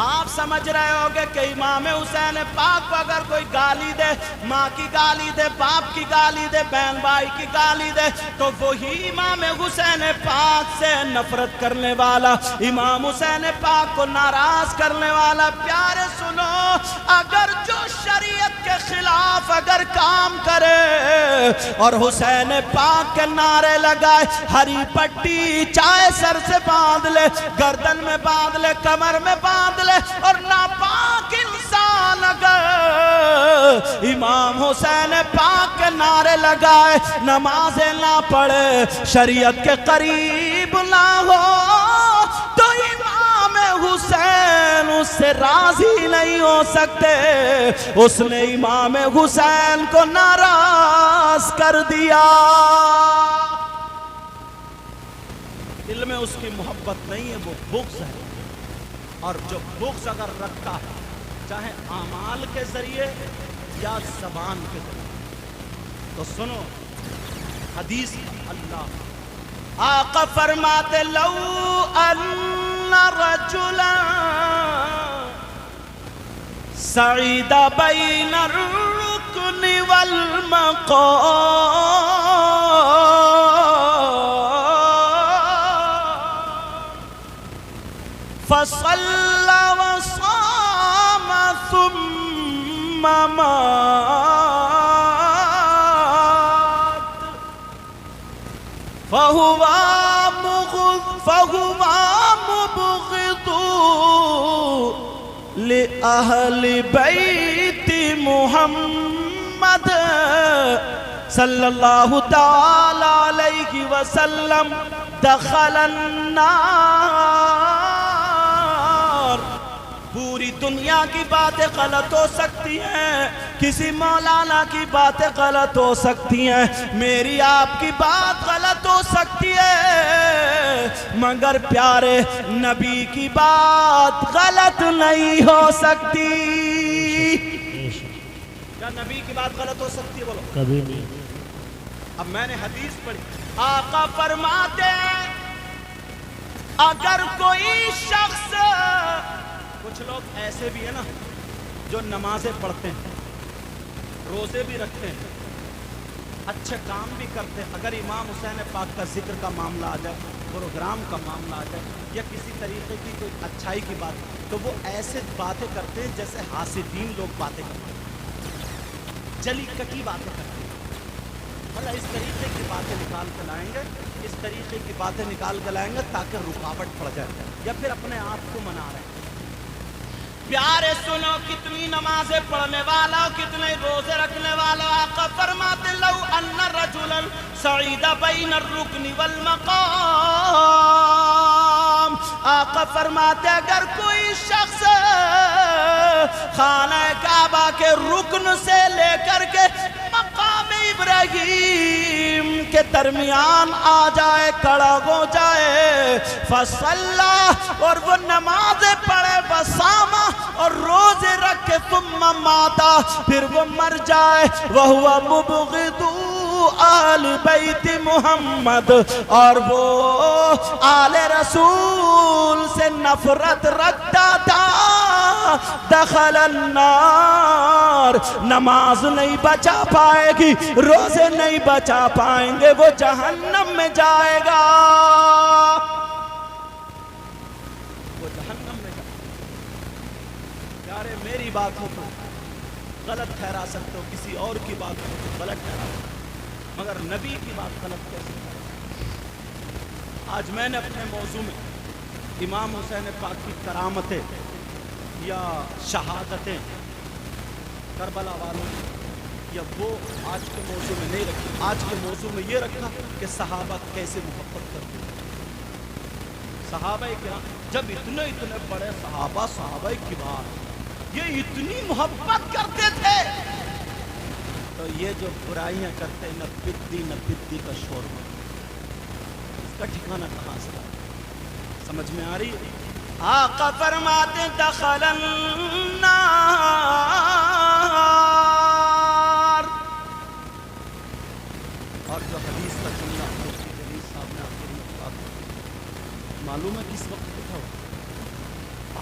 آپ سمجھ رہے ہوگے کہ امام حسین پاک کو اگر کوئی گالی دے، ماں کی گالی دے، باپ کی گالی دے، بہن بھائی کی گالی دے، تو وہی امام حسین پاک سے نفرت کرنے والا، امام حسین پاک کو ناراض کرنے والا۔ پیارے سنو، اگر جو شریعت کے خلاف اگر کام کرے اور حسین پاک کے نعرے لگائے، ہری پٹی چاہے سر سے باندھ لے، گردن میں باندھ لے، کمر میں باندھ لے، اور ناپاک انسان اگر امام حسین پاک کے نعرے لگائے، نمازیں نہ پڑھے، شریعت کے قریب نہ ہو، تو امام حسین اس سے راضی نہیں ہو سکتے۔ اس نے امام حسین کو ناراض کر دیا۔ دل میں اس کی محبت نہیں ہے، وہ بغض ہے، اور جو بغض اگر رکھتا ہے چاہے اعمال کے ذریعے یا زبان کے ذریعے، تو سنو حدیث اللہ آقا فرماتے لو ان رجلا سعید بین الرکن والمقام فصلى وصام ثم مات فهو مبغض لأهل بيت محمد صلی اللہ تعالی علیہ وسلم دخل النار۔ پوری دنیا کی باتیں غلط ہو سکتی ہیں، کسی مولانا کی باتیں غلط ہو سکتی ہیں، میری آپ کی بات غلط ہو سکتی ہے، مگر پیارے نبی کی بات غلط نہیں ہو سکتی۔ کیا نبی کی بات غلط ہو سکتی ہے؟ بولو کبھی نہیں۔ اب میں نے حدیث پڑھی، آقا فرماتے ہیں اگر کوئی شخص، کچھ لوگ ایسے بھی ہیں نا جو نمازیں پڑھتے ہیں، روزے بھی رکھتے ہیں، اچھے کام بھی کرتے ہیں، اگر امام حسین پاک کا ذکر کا معاملہ آ جائے، پروگرام کا معاملہ آ جائے، یا کسی طریقے کی کوئی اچھائی کی بات، تو وہ ایسے باتیں کرتے ہیں جیسے حاسدین لوگ باتیں کرتے ہیں، جلی کٹی باتیں کرتے ہیں۔ مطلب اس طریقے کی باتیں نکال کے لائیں گے، اس طریقے کی باتیں نکال کے لائیں گے تاکہ رکاوٹ پڑ جائے، یا پھر اپنے آپ کو منا رہے ہیں۔ پیارے سنو، کتنی نمازیں پڑھنے والا، کتنے روزے رکھنے والا، آقا فرماتے لو ان رجلا سعید بین الرکن والمقام، آقا فرماتے اگر کوئی شخص خانہ کعبہ کے رکن سے لے کر کے مقام ابراہیم کے درمیان آ جائے، کھڑا ہو جائے، فصلی، اور وہ نمازیں پڑھے، وصامہ، اور روزے رکھے، ثم ماتا، پھر وہ مر جائے، وہو مبغض آل بیت محمد، اور وہ آل رسول سے نفرت رکھتا تھا، دخل النار، نماز نہیں بچا پائے گی، روزے نہیں بچا پائیں گے، وہ جہنم میں جائے گا، وہ جہنم میں جائے گا۔ یارے میری بات ہو تو غلط ٹھہرا سکتے ہو، کسی اور کی بات ہو تو غلط ٹھہرا سکتے ہو، مگر نبی کی بات غلط کیسے ٹھہرا؟ آج میں نے اپنے موضوع میں امام حسین پاک کی کرامتیں یا شہادتیں کربلا والوں، یا وہ آج کے موضوع میں نہیں رکھی، آج کے موضوع میں یہ رکھا کہ صحابہ کیسے محبت کرتے ہیں۔ صحابہ کرام جب اتنے بڑے صحابہ کبار یہ اتنی محبت کرتے تھے، تو یہ جو برائیاں کرتے نہ بدی کا شوربہ، اس کا ٹھکانہ کہاں سے؟ سمجھ میں آ رہی ہے؟ آقا فرماتے دخل النار، اور جو حدیث کا جملہ مفتی جلیل صاحب نے آخر میں کہا، معلوم ہے کس وقت پہ تھا؟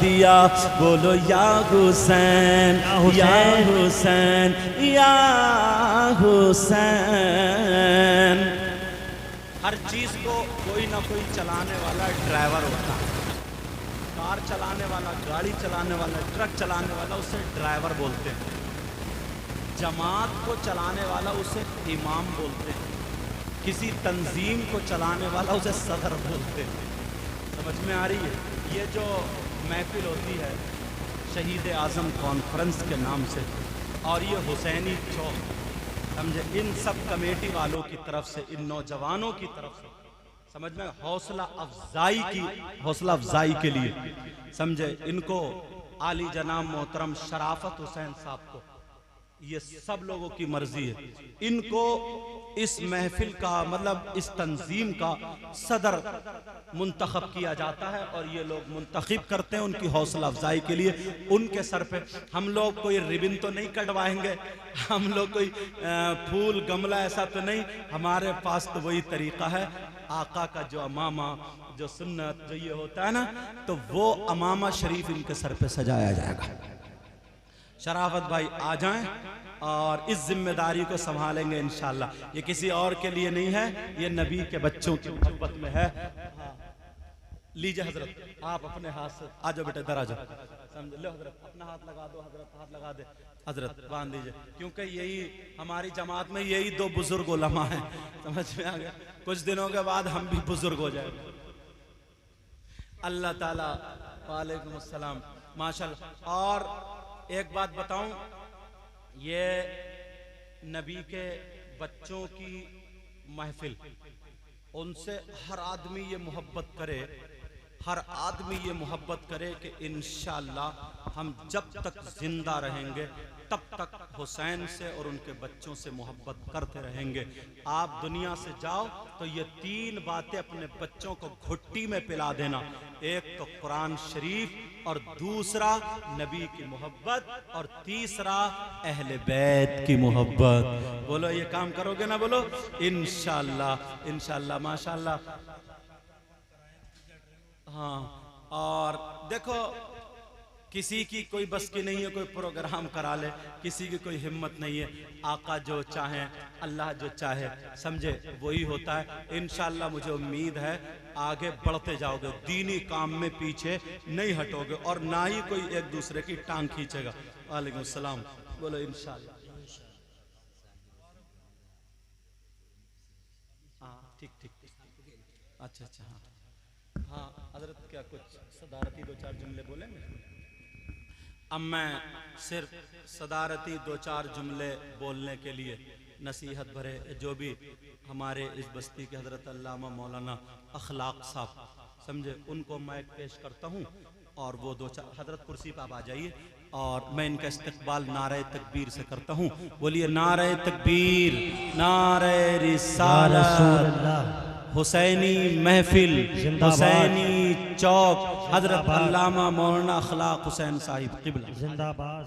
دیا، بولو یا حسین یا حسین یا حسین۔ ہر چیز کو کوئی نہ کوئی چلانے والا ڈرائیور ہوتا ہے، کار چلانے والا، گاڑی چلانے والا، ٹرک چلانے والا، اسے ڈرائیور بولتے ہیں۔ جماعت کو چلانے والا اسے امام بولتے ہیں، کسی تنظیم کو چلانے والا اسے صدر بولتے ہیں۔ سمجھ میں آ رہی ہے؟ یہ جو محفل ہوتی ہے شہید اعظم کانفرنس کے نام سے، اور یہ حسینی چوک، سمجھے، ان سب کمیٹی والوں کی طرف سے، ان نوجوانوں کی طرف سے، سمجھ میں، حوصلہ افزائی کے لیے، سمجھے، ان کو عالی جناب محترم شرافت حسین صاحب کو، یہ سب لوگوں کی مرضی ہے، ان کو اس محفل کا مطلب اس تنظیم کا صدر منتخب کیا جاتا ہے، اور یہ لوگ منتخب کرتے ہیں ان کی حوصلہ افزائی کے لیے۔ ان کے سر پہ ہم لوگ کوئی ربن تو نہیں کٹوائیں گے، ہم لوگ کوئی پھول گملہ ایسا تو نہیں، ہمارے پاس تو وہی طریقہ ہے، آقا کا جو امامہ، جو سنت، جو یہ ہوتا ہے نا، تو وہ امامہ شریف ان کے سر پہ سجایا جائے گا۔ شرافت بھائی آ جائیں اور اس ذمہ داری کو سنبھالیں گے انشاءاللہ۔ یہ کسی اور کے لیے نہیں ہے، یہ نبی کے بچوں کی محبت میں ہے۔ لیجئے حضرت، آپ اپنے ہاتھ سے آ جاؤ بیٹے، ادھر آ جاؤ، سمجھ لو حضرت، اپنا ہاتھ لگا دو، حضرت ہاتھ لگا دے، حضرت باندھ دیجئے، کیونکہ یہی ہماری جماعت میں یہی دو بزرگ علماء ہیں، سمجھ میں آ گیا، کچھ دنوں کے بعد ہم بھی بزرگ ہو جائیں گے۔ اللہ تعالیٰ، وعلیکم السلام، ماشاءاللہ۔ اور ایک بات بتاؤں، یہ نبی کے بچوں کی محفل، ان سے ہر آدمی یہ محبت کرے، ہر آدمی یہ محبت کرے کہ انشاءاللہ ہم جب تک زندہ رہیں گے تب تک حسین سے اور ان کے بچوں سے محبت کرتے رہیں گے۔ آپ دنیا سے جاؤ تو یہ تین باتیں اپنے بچوں کو گھٹی میں پلا دینا، ایک تو قرآن شریف، اور دوسرا نبی کی محبت، اور تیسرا اہل بیت کی محبت۔ بولو یہ کام کرو گے نا؟ بولو انشاءاللہ، انشاءاللہ، ماشاءاللہ۔ ہاں، اور دیکھو کسی کی کوئی بس کی نہیں ہے کوئی پروگرام کرا لے، کسی کی کوئی ہمت نہیں ہے، آقا جو چاہیں، اللہ جو چاہے، سمجھے، وہی ہوتا ہے۔ انشاءاللہ مجھے امید ہے آگے بڑھتے جاؤ گے، دینی کام میں پیچھے نہیں ہٹو گے، اور نہ ہی کوئی ایک دوسرے کی ٹانگ کھینچے گا۔ وعلیکم السلام، بولو انشاءاللہ۔ ہاں ٹھیک ٹھیک، اچھا اچھا، ہاں ہاں حضرت، کیا کچھ صدارتی دو چار جملے بولیں گے؟ اب میں صرف صدارتی دو چار جملے بولنے کے لیے نصیحت بھرے جو بھی ہمارے اس بستی کے حضرت علامہ مولانا اخلاق صاحب، سمجھے، ان کو میں پیش کرتا ہوں، اور وہ دو چار، حضرت کرسی پہ آپ آ جائیے، اور میں ان کا استقبال نعرہ تکبیر سے کرتا ہوں۔ بولیے نعرہ تکبیر، نعرہ رسالت، حسینی محفل، حسینی چوک، حضرت علامہ مولانا اخلاق حسین صاحب قبلہ زندہ باد۔